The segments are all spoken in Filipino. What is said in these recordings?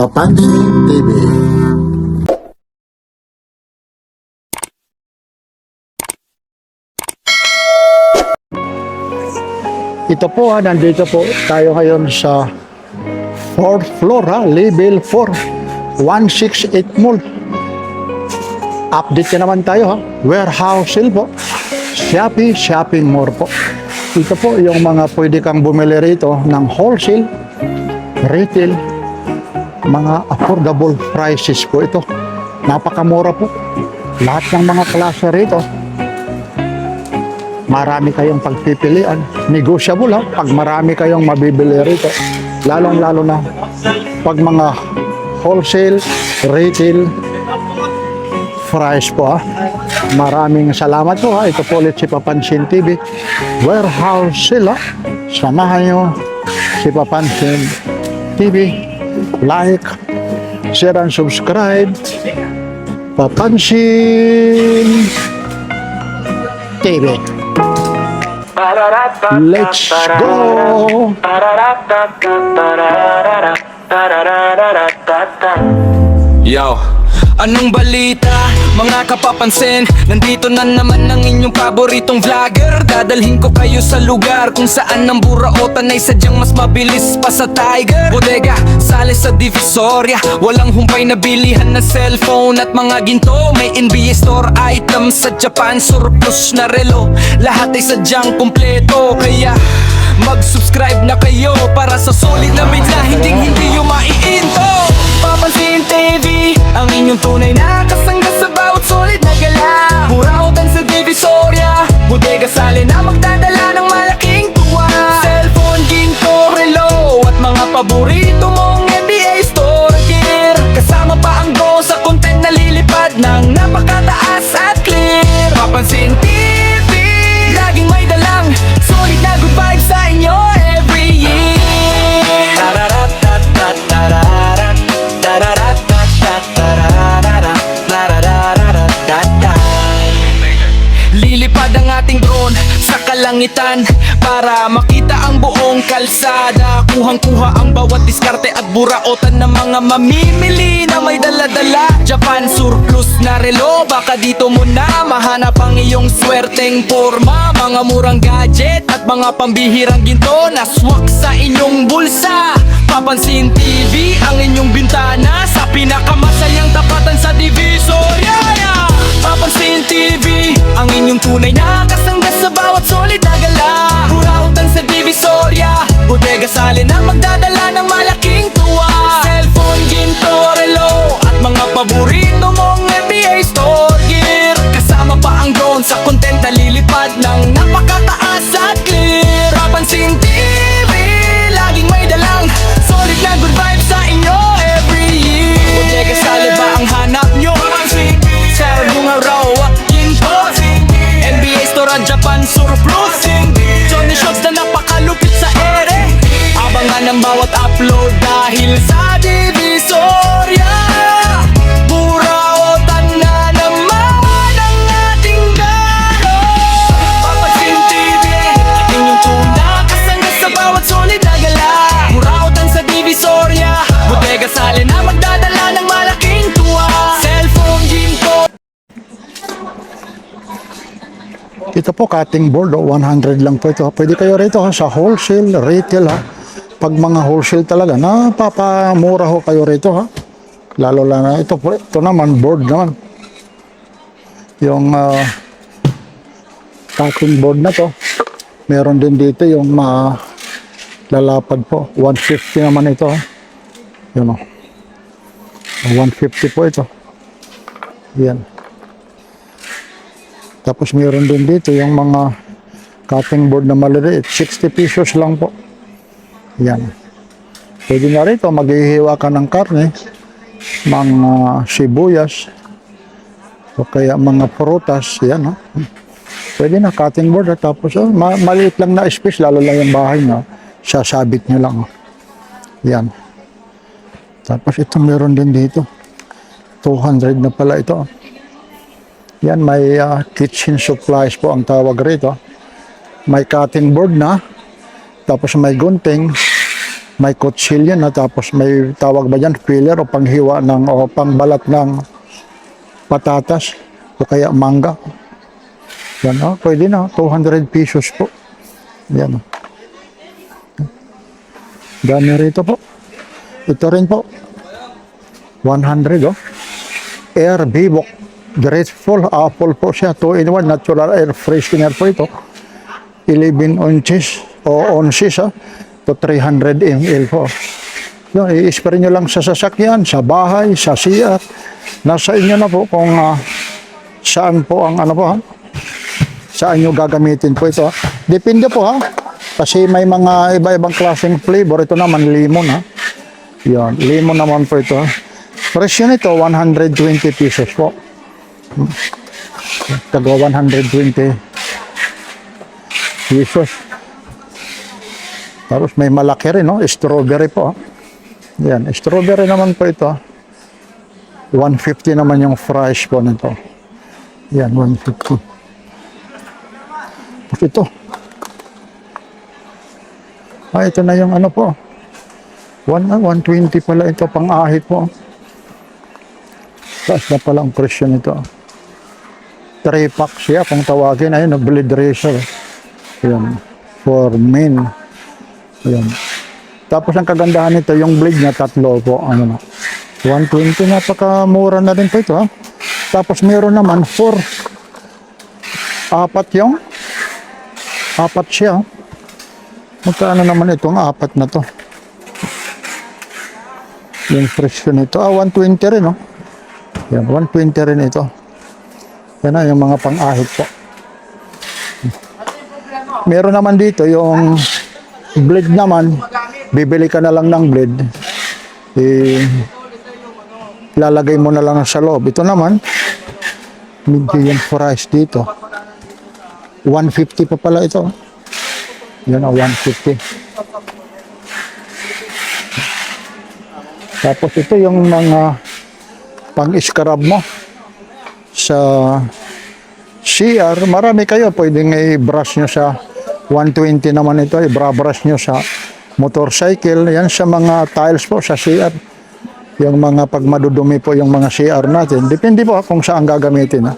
Papansin TV. Ito po nandito po tayo ngayon sa 4th floor level 4, 168 Mall. Update na naman tayo warehouse sale po, Shopee Shopping Mall po. Ito po yung mga pwede kang bumili rito ng wholesale, retail, mga affordable prices po ito. Napakamura po. Lahat ng mga klase rito. Marami kayong pagpipilian. Negotiable pag marami kayong mabibili rito. Lalong-lalo na pag mga wholesale, retail price po Maraming salamat po Ito po ulit si Papansin TV. Warehouse sila. Samahan nyo si Papansin TV. Like, share and subscribe. Papansin TV. Let's go! Yo, anong balita? Mga kapapansin, nandito na naman ang inyong paboritong vlogger. Dadalhin ko kayo sa lugar kung saan ang buraotan ay sadyang mas mabilis pa sa Tiger. Bodega, sale sa Divisoria, walang humpay na bilihan na cellphone at mga ginto. May NBA store items sa Japan, surplus na relo. Lahat ay sadyang kumpleto, kaya mag-subscribe na kayo para sa solid na media, hindi yung maiinto. Papansin TV, ang inyong tunay na kasangga sa bawat solid na gala. Burautan sa Divisoria, bodega sale na magdadala ng malaking tuwa. Cellphone, ginto, relo at mga paborito mong NBA store gear. Kasama pa ang go sa content na lilipad ng napakataas at clear. Papansin TV, laging may dalang solid na good vibes sa inyo every year. Lilipad ang ating drone sa kalangitan para makita ang buong kalsada. Kuhang-kuha ang bawat diskarte at buraotan ng mga mamimili na may dala-dala. Japan surplus na relo, baka dito mo na mahanap ang iyong swerteng forma. Mga murang gadget at mga pambihirang ginto na swak sa inyong bulsa. Papansin TV, ang inyong bintana sa pinakamasayang tapatan sa Divisoria. Papansin TV, ang inyong tunay na kasangga sa bawat solid na gala. Burautan sa Divisoria, bodega sale na magdadala ng malaking tuwa. Cellphone, ginto, relo at mga paborito mong NBA store gear. Kasama pa ang drone sa content na lilipad ng napakataas at clear. Papansin TV, laging may dalang solid na good vibes sa inyo every year. Bodega sale ba ang hanap nyo? Sir, bunga raw at ginto. NBA store at Japan surplus. Johnny shots na napakalupit sa ere. Abangan ang bawat upload dahil sa Divisoria. Burautan na naman ang ating gano. Papansin TV, inyong tuna kasangga sa bawat solid na gala. Burautan sa Divisoria, bodega sale na magdadala ng malaking tuwa. Cellphone, ginto. Ito po cutting board 100 lang po ito. Pwede kayo rito sa wholesale, retail Pag mga wholesale talaga, napapamura kayo rito Lalo lang na ito po. Ito naman board naman. Yung cutting board na to. Meron din dito yung lalapad po. 150 naman ito Yun 150 po ito. Yan. Tapos meron din dito yung mga cutting board na maliliit. 60 pesos lang po. Yan. Pwede na rito, maghihiwa ka ng karne, mga sibuyas, o kaya mga prutas. Yan. Pwede na, cutting board. Tapos maliit lang na space, lalo lang yung bahay na sasabit nyo lang. Yan. Tapos ito meron din dito. 200 na pala ito. Yan, may kitchen supplies po ang tawag rito. May cutting board na. Tapos may gunting. May kutsilyo na, tapos may tawag ba dyan, filler o panghiwa ng, o pangbalat ng patatas o kaya mangga. Yan, pwede na, 200 pesos po. Yan. Dami rito po. Ito rin po, 100 Air Bivok. Grateful apple po siya. 2-in-1 natural air freshener po ito. 11 ounces o ounces to 300 ml po. So, i-spray nyo lang sa sasakyan, sa bahay, sa CR. Nasa inyo na po kung saan po ang saan nyo gagamitin po ito. Depende po kasi may mga iba-ibang klaseng flavor. Ito naman lemon Yan, lemon naman po ito. Presyo nito 120 pesos po. Tago 120 pesos. Tapos may malaki rin, strawberry po. Yan, strawberry naman po ito. 150 naman yung price po nito. Yan, 150. Tapos ito. Ito na yung po. 120 pala ito, pang-ahit po. Taas na pala ang presyo nito. 3-pack siya, kung tawagin. Ayun, blade razor. Ayan, for men. Ayan. Tapos ang kagandahan nito, yung blade niya, 3 po. 120, napakamura na rin po ito. Tapos meron naman 4 siya. Magkano naman itong 4 na to? Yung presyo nito, 120 rin, Yan, 120 rin ito. Yan na, yung mga pang-ahit po. Meron naman dito, yung blade naman, bibili ka na lang ng blade. Lalagay mo na lang sa loob. Ito naman, medium price dito. 150 pa pala ito. Yan, 150. Tapos ito yung mga pang-scrub mo sa CR. Marami kayo pwedeng i-brush nyo sa 120 naman ito. I-brush nyo sa motorcycle. Yan sa mga tiles po sa CR. Yung mga pag madudumi po yung mga CR natin. Depende po kung saan gagamitin.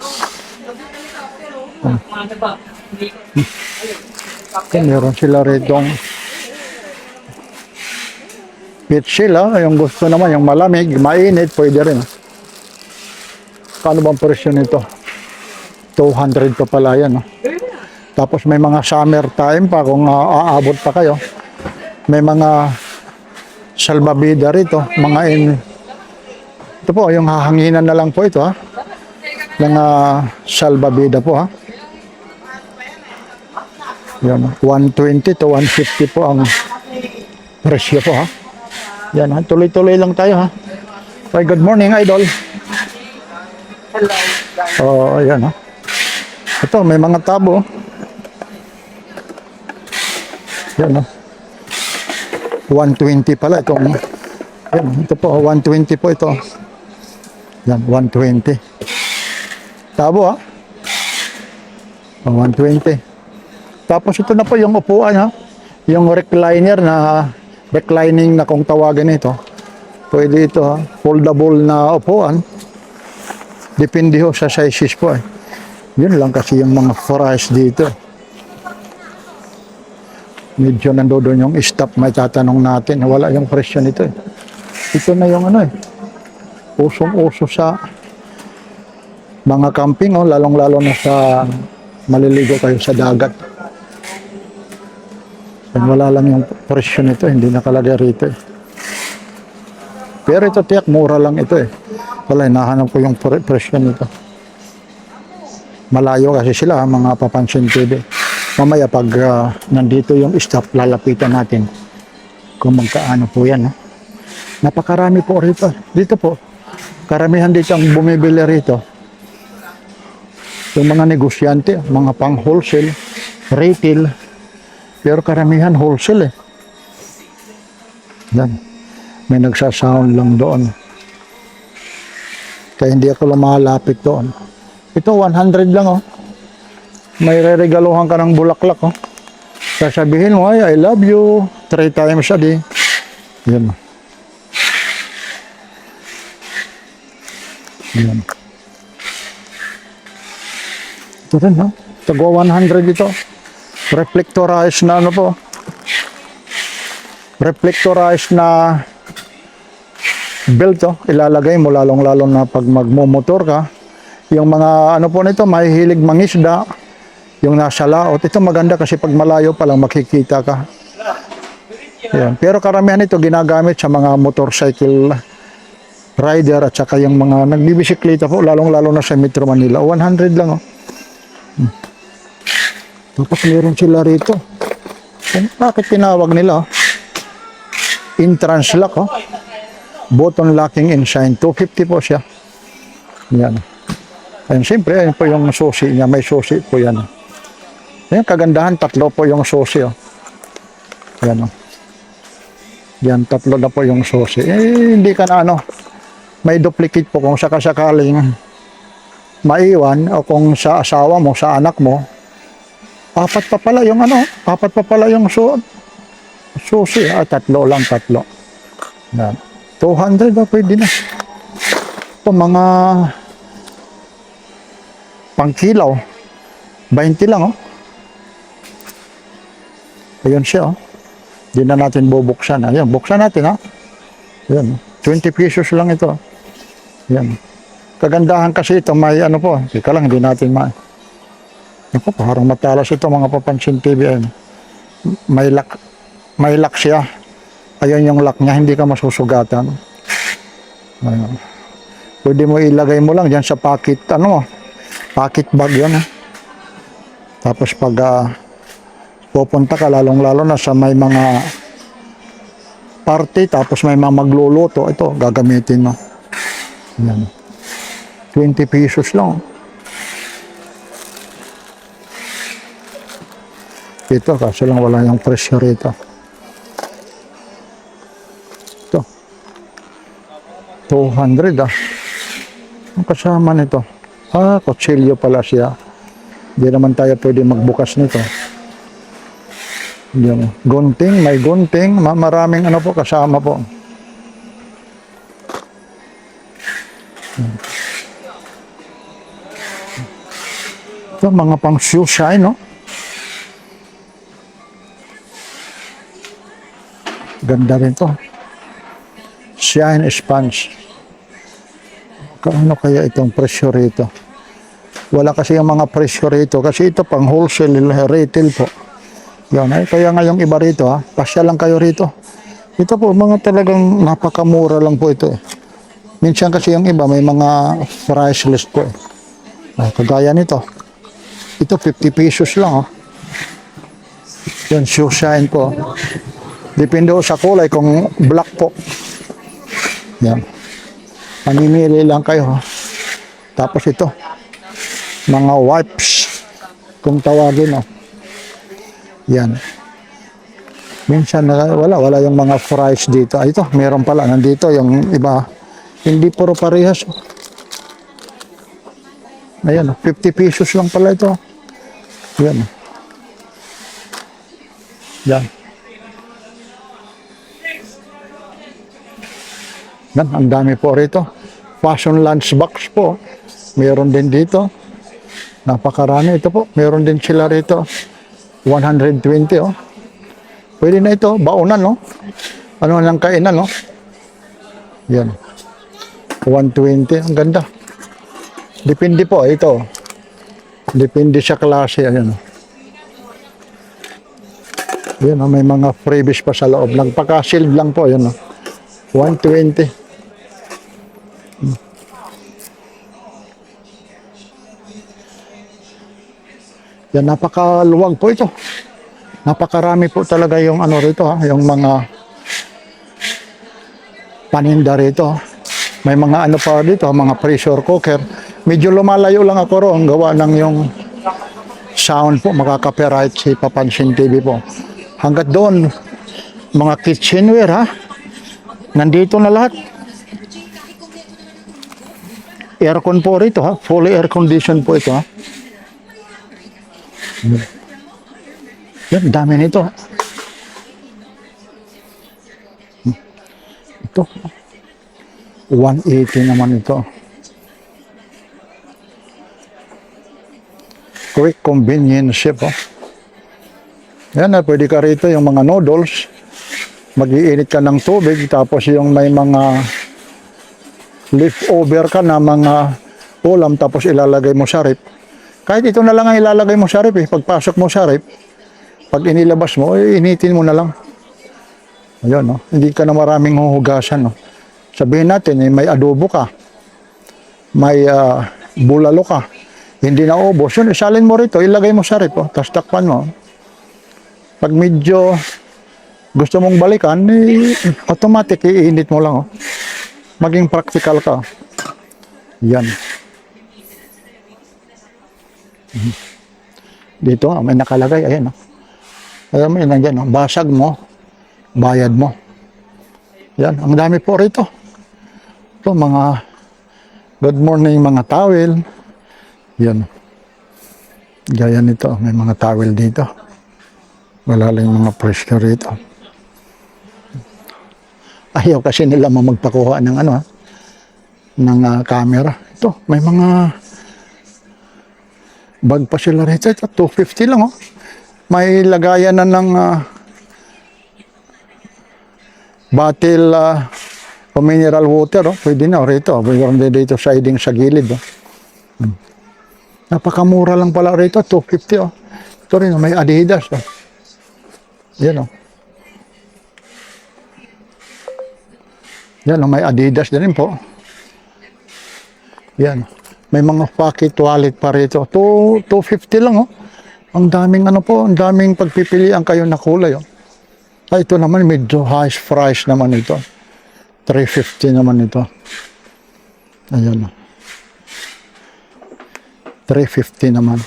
Meron sila retong pit sila. Yung gusto naman, yung malamig, mainit, pwede rin. Kano bang presyo nito? 200 pa pala yan. Tapos may mga summer time pa kung aabot pa kayo. May mga salbabida rito. Ito po, yung hahanginan na lang po ito. Ng salbabida po. Yan, 120 to 150 po ang presyo po. Yan, tuloy-tuloy lang tayo. Okay, good morning, idol. Hello. Ayan. Ito, may mga tabo. Yan, 120 pala itong. Yan, ito po, 120 po ito. Yan, 120. Tabo, 120. Tapos ito na po yung upuan, yung recliner na reclining na kung tawagin ito. Pwede ito, foldable na upuan. Depende ho sa sizes po. Yun lang kasi yung mga price dito. Medyo nandoon yung stop, may tatanong natin. Wala yung presyo nito. Ito na yung usong-uso sa mga camping, lalong-lalo na sa maliligo kayo sa dagat. Wala lang yung presyo nito, hindi nakalagay rito. Pero ito tiyak, mura lang ito. Wala, hinahanap ko yung presyo nito. Malayo kasi sila, mga Papansin TV. Mamaya pag nandito yung staff, lalapitan natin kung magkaano po yan. Napakarami po rito. Dito po, karamihan dito ang bumibili rito. Yung mga negosyante, mga pang wholesale, retail, pero karamihan wholesale. Yan. May nagsasound lang doon. Kaya hindi ako lumalapit doon. Ito 100 lang May reregaluhan ka ng bulaklak Sasabihin mo, I love you 3 times a day. Yan. Yan. Ito rin, ha? Tagwa 100 ito. Reflectorized na ano po. Reflectorized na belt, oh. Ilalagay mo lalong-lalo na pag magmumotor ka. Yung mga ano po nito, mahihilig mangisda. Yung nasa laot. Ito maganda kasi pag malayo pa lang makikita ka. Yan. Pero karamihan ito ginagamit sa mga motorcycle rider at saka yung mga nagbibisikleta po, lalong-lalo na sa Metro Manila. 100 lang, oh. Tapos meron sila rito. Bakit tinawag nila? Entrance lock, oh. Button locking and shine. 250 po siya. Yan. Ayun, siyempre, ayun po yung susi niya. May susi po yan. Ayan, kagandahan, tatlo po yung susi, oh. Yan, oh. Yan, tatlo na po yung susi. Hindi ka na, ano, may duplicate po kung sakasakaling maiwan o kung sa asawa mo, sa anak mo, apat pa pala yung ano, apat pa pala yung susi. Tatlo lang, tatlo. Yan. 200 ba pwede na. Ito mga pangkilaw. 20 lang, oh. Ayun siya, oh. Hindi na natin bubuksan. Ayan, buksan natin, ha. Ayan, 20 pesos lang ito. Ayan. Kagandahan kasi ito, may ano po. Ika lang, hindi natin Ako, parang matalas ito mga Papansin TV. Ayan. May lock siya. Ayun yung lock niya, hindi ka masusugatan. Ayan. Pwede mo ilagay mo lang dyan sa pocket, pocket bag yan. Tapos pag pupunta ka, lalong-lalo na sa may mga party, tapos may mga magluluto, ito, gagamitin mo. Ayan. 20 pesos lang. Ito, kasi lang wala yung presyo rito. Ito. 200, ah. Ang kasama nito. Kutsilyo pala siya. Hindi naman tayo pwede magbukas nito. Yung gunting, may gunting, maraming ano po kasama po. Ito, mga pang shoe shine, no? Ganda rin to. Shine sponge. Kaano kaya itong presyo rito? Wala kasi yung mga presyo rito kasi ito pang wholesale retail po. Yan, kaya ngayong iba rito, ha. Pasya lang kayo rito. Ito po, mga talagang napakamura lang po ito. Minsan kasi yung iba may mga price list po. Kagaya nito. Ito 50 pesos lang, oh. Yan, shoe shine po. Depende po sa kulay kung black po. Yan. Mamimili lang kayo, ha. Tapos ito, mga wipes kung tawagin, oh. Yan. Minsan wala yung mga fries dito. Ito, meron pala nandito yung iba. Hindi puro parehas. Ayan, 50 pesos lang pala ito. Yan. Yan. Yan, ang dami po rito. Fashion lunchbox po. Meron din dito. Napakarami ito po. Meron din sila rito. 120, oh. Pwede na ito, baunan, no? Ano lang kainan, no? Yan. 120, ang ganda. Depende po, ito. Depende sa klase, ayan. Yan, oh, may mga freebies pa sa loob. Nagpaka-shield lang po, yan, oh. 120. Yan, napakaluwag po ito. Napakarami po talaga yung ano rito, ha, yung mga paninda rito. May mga ano pa dito, mga pressure cooker. Medyo lumalayo lang ako roon, gawa ng yung sound po, makaka-copyright si Papansin TV po. Hanggat doon, mga kitchenware, ha, nandito na lahat. Aircon po rito, ha, fully air condition po ito, ha. Yan, dami nito. ito. 180 naman ito. Quick convenience ship. Oh. Yan na, pwede ka rito yung mga noodles. Mag-iinit ka ng tubig. Tapos yung may mga leftover ka na mga ulam. Tapos ilalagay mo sa rep. Kahit ito na lang ang ilalagay mo sa rep. Pagpasok mo sa rep, pag inilabas mo, initin mo na lang. Ayun, no? Hindi ka na maraming huhugasan. No? Sabihin natin, may adobo ka, may bulalo ka, hindi na ubos. Yun, isalin mo rito, ilagay mo sa rep, tapos takpan mo. Pag medyo gusto mong balikan, automatic, iinit mo lang. Maging practical ka. Yan. Dito, may nakalagay, ayan. Ayan mo, yun, nandyan, basag mo, bayad mo. Yan, ang dami po rito. Ito, mga good morning, mga towel. Yan. Gaya nito, may mga towel dito. Wala lang mga presyo rito. Ayaw kasi nila magpakuha ng ng camera. Ito, may mga bag pa sila rito. Ito, 250 lang, oh. May lagayan na ng bottle o mineral water, pwede na rito. Mayroon din dito siding sa gilid. Napakamura lang pala rito, 250. Ito rin, may Adidas. Yan. Yan, may Adidas din po. Yan. May mga pocket wallet pa rito. 250 lang. Ang daming ang daming pagpipilian kayo na kulay. Ito naman, medyo high price naman ito. 350 naman ito. Ayan. 350 naman.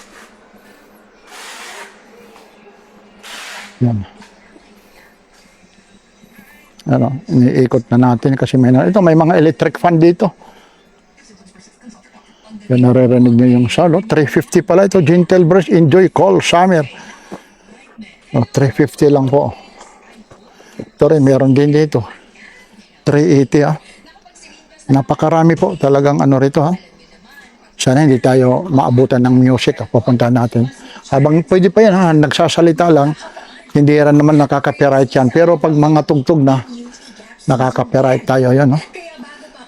Yan. Iniikot na natin kasi may mga electric fan dito. Yan, naririnig nyo yung sound. 350 pala ito. Gentle Breeze, Enjoy Cold Summer. 350 lang po. Ito rin, meron din dito. 380 Napakarami po talagang rito Sana hindi tayo maabutan ng music papunta natin. Habang pwede pa yan nagsasalita lang, hindi rin naman nakaka-copyright yan. Pero pag mga tugtog na, nakaka-copyright tayo yan.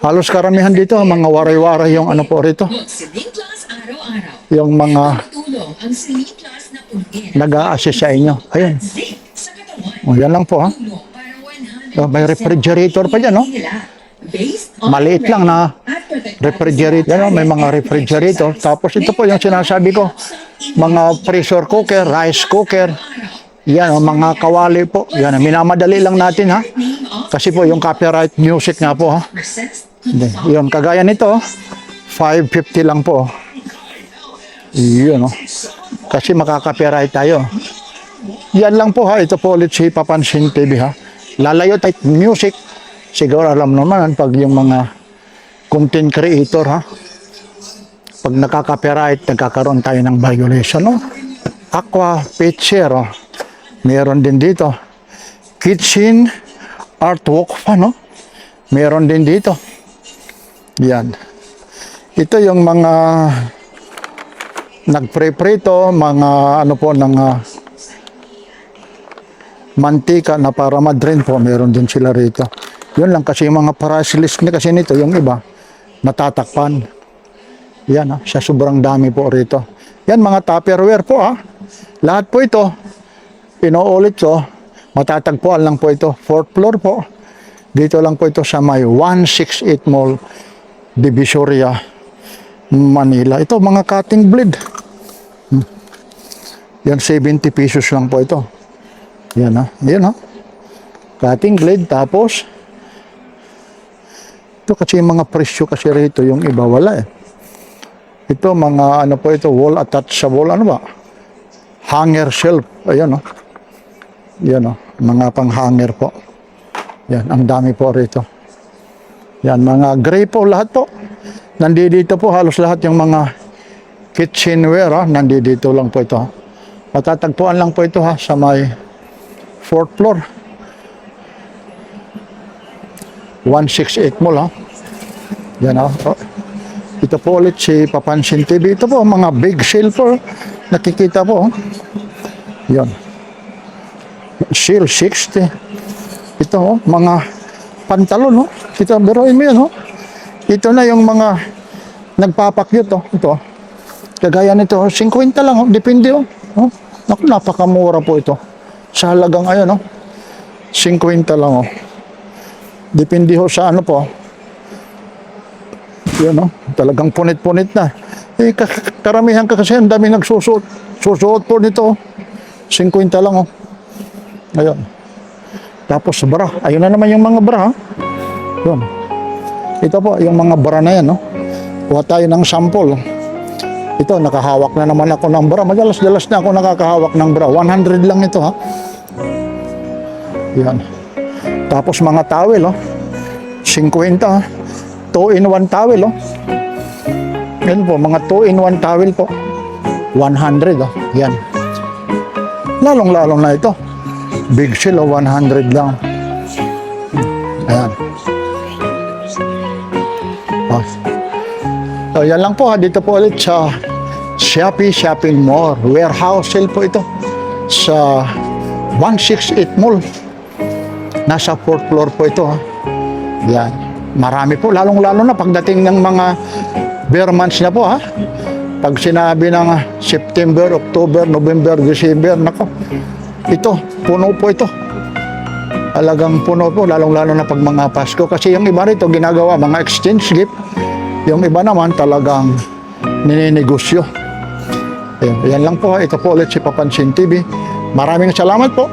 Halos karamihan dito, mga waray-waray yung po rito. Yung mga nag-a-assist sa inyo. Ayun. Yan lang po may refrigerator pa dyan, Maliit lang na refrigerator. Yan, may mga refrigerator. Tapos ito po yung sinasabi ko, mga pressure cooker, rice cooker. Yan, mga kawali po. Yan, minamadali lang natin, Kasi po yung copyright music nga po, Yun, kagaya nito, 550 lang po. Yun, Kasi makaka-copyright tayo. Yan lang po, Ito po ulit si Papansin TV, Lalayo type music. Siguro alam naman pag yung mga content creator, Pag nakaka-copyright, nagkakaroon tayo ng violation, Aqua Pitcher, Meron din dito. Kitchen artwork fan, Meron din dito. Yan. Ito yung mga nagpre-prito, mga ng mantika na para madrin po. Meron din sila rito. Yun lang kasi yung mga price list kasi nito, yung iba, natatakpan. Yan, sa sobrang dami po rito. Yan, mga Tupperware po, Lahat po ito, inuulit ko, matatagpuan lang po ito. 4th floor po. Dito lang po ito sa may 168 Mall, Divisoria, Manila. Ito, mga cutting blade. Yan, 70 pesos lang po ito. Yan, Yan, cutting blade. Tapos, ito kasi yung mga presyo kasi rito, yung iba wala Ito, mga po ito, wall attachable, hanger shelf. Ayan, Yan, mga pang-hanger po. Yan, ang dami po rito. Yan, mga gray po, lahat po. Nandito po, halos lahat yung mga kitchenware, nandito lang po ito. Matatagpuan lang po ito, sa may 4th floor. 168 Mall, ha. Yan, ha. Ito po ulit si Papansin TV. Ito po, mga big sale po. Nakikita po. Yan. Sale 60. Ito, mga pantalon, Kita, biruin mo yan, Ito na yung mga nagpapakyut, Ito. Kagaya nito, 50 lang, Depende, Naku, napakamura po ito. Sa halagang, 50 lang, Depende sa ano po. Yan, talagang punit-punit na. Karamihan kasi ang dami nagsusuot. Susuot po nito, 50 lang, Ayun. Tapos bra. Ayun na naman yung mga bra, Yun. Ito po, yung mga bra na yan, Kuha tayo ng sample. Ito, nakahawak na naman ako ng bra. Madalas-dalas na ako nakakahawak ng bra. 100 lang ito, Yan. Tapos mga towel, 50, 2-in-1 towel, Yan po, mga 2-in-1 towel po. 100, Yan. Lalong-lalong na ito. Big sale, 100 lang. Ayan. So, yan lang po, dito po ulit sa Shopee Shopping Mall. Warehouse sale po ito sa 168 Mall. Nasa 4th floor po ito, Yan. Marami po, lalong-lalo na pagdating ng mga bare months na po, Pag sinabi ng September, October, November, December, nako, ito, puno po ito. Talagang puno po, lalong-lalo na pag mga Pasko. Kasi yung iba rito, ginagawa, mga exchange gift. Yung iba naman, talagang nininegosyo. Ayan, yan lang po, ito po ulit si Papansin TV. Maraming salamat po.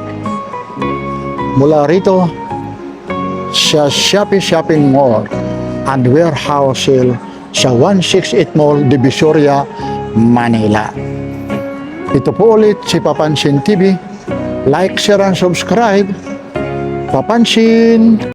Mula rito, sa Shopee Shopping Mall and Warehouse Sale sa 168 Mall, Divisoria, Manila. Ito po ulit si Papansin TV. Like, share, and subscribe. Papansin!